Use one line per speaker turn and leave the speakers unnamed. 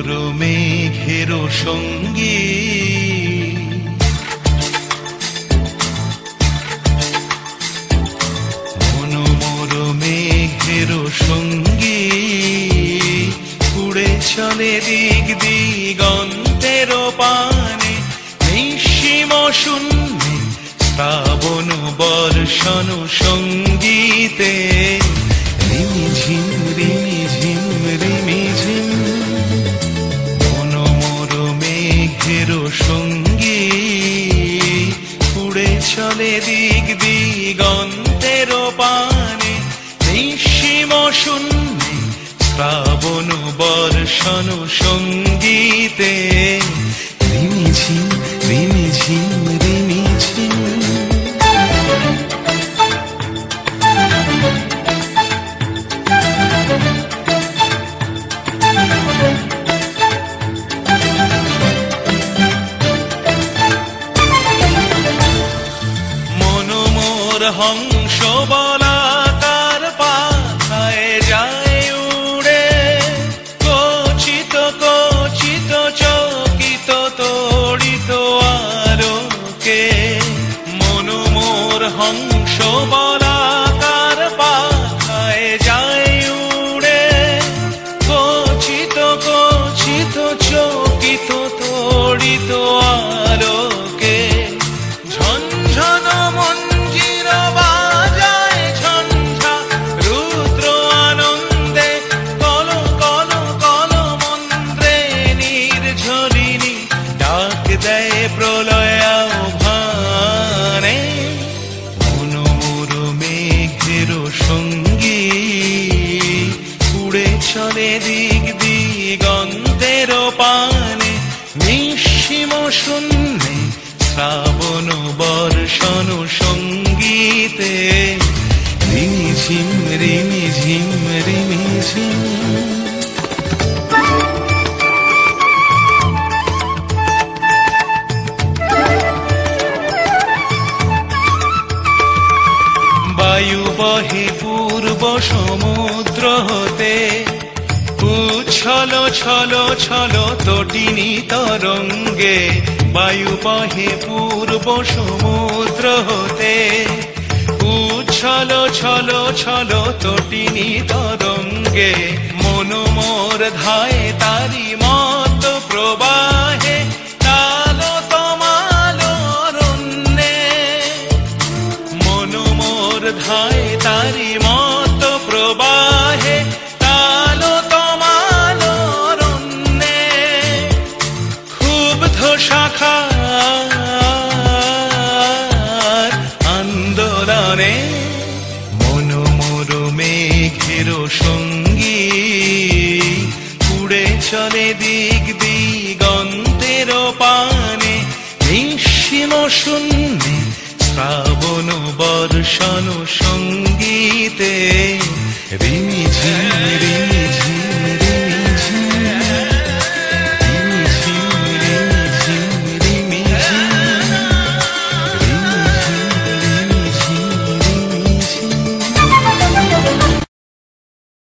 মোর মেঘের সঙ্গী, মন মোর মেঘের সঙ্গী, উড়ে চলে দিক দিগন্তের পানে, নিঃসীম শূন্যে শ্রাবণ বর্ষণ সঙ্গীতে, রিমিঝিম রিমিঝিম রিমিঝিম। মন মোর মেঘের সঙ্গী, উড়ে চলে দিক দিগন্তের পানে, নিঃসীম শূন্যে শ্রাবণ বর্ষণ সঙ্গীতে, রিমিঝিম রিমিঝিম রিমিঝিম। মন মোর হংস বলাকার পাখায় যায় উড়ে, কচিত কচিত চকিত তড়িত আলোকে। মন মোর হংস বলাকার পাখায় যায় উড়ে, কচিত কচিত চকিত তড়িত আলোকে। ঝনঝন মঞ্জির বাজায় ঝঞ্ঝা, রুদ্র আনন্দে কল কল কল মন্ত্রে নির্ঝরিণী, ডাক দেয় প্রলয় আহ্বানে। মন মোর মেঘের সঙ্গী, উড়ে চলে দিক দিগন্তের পানে, নিঃসীম শূন্যে শ্রাবণ বর্ষণ সঙ্গীতে, রিমিঝিম রিমিঝিম রিমিঝিম। বায়ু বহে পূর্ব সমুদ্র হতে, উচ্ছল ছল ছল তটিনী তরঙ্গে। বায়ু বহে পূর্ব সমুদ্র হতে, উচ্ছল ছল ছল তটিনী তরঙ্গে। মন মোর ধায় তারি মত প্রবাহে, তাল তমাল অরণ্যে। মন মোর ধায় তারি মত প্রবাহে, তাল তমাল অরণ্যে। ক্ষুব্ধ শাখার আন্দোলনে, মন মোর মেঘের সঙ্গী, উড়ে চলে দিক দিগন্তের পানে, নিঃসীম শূন্যে শ্রাবণ বর্ষণ সঙ্গীতে, রিমিঝিম রিমি।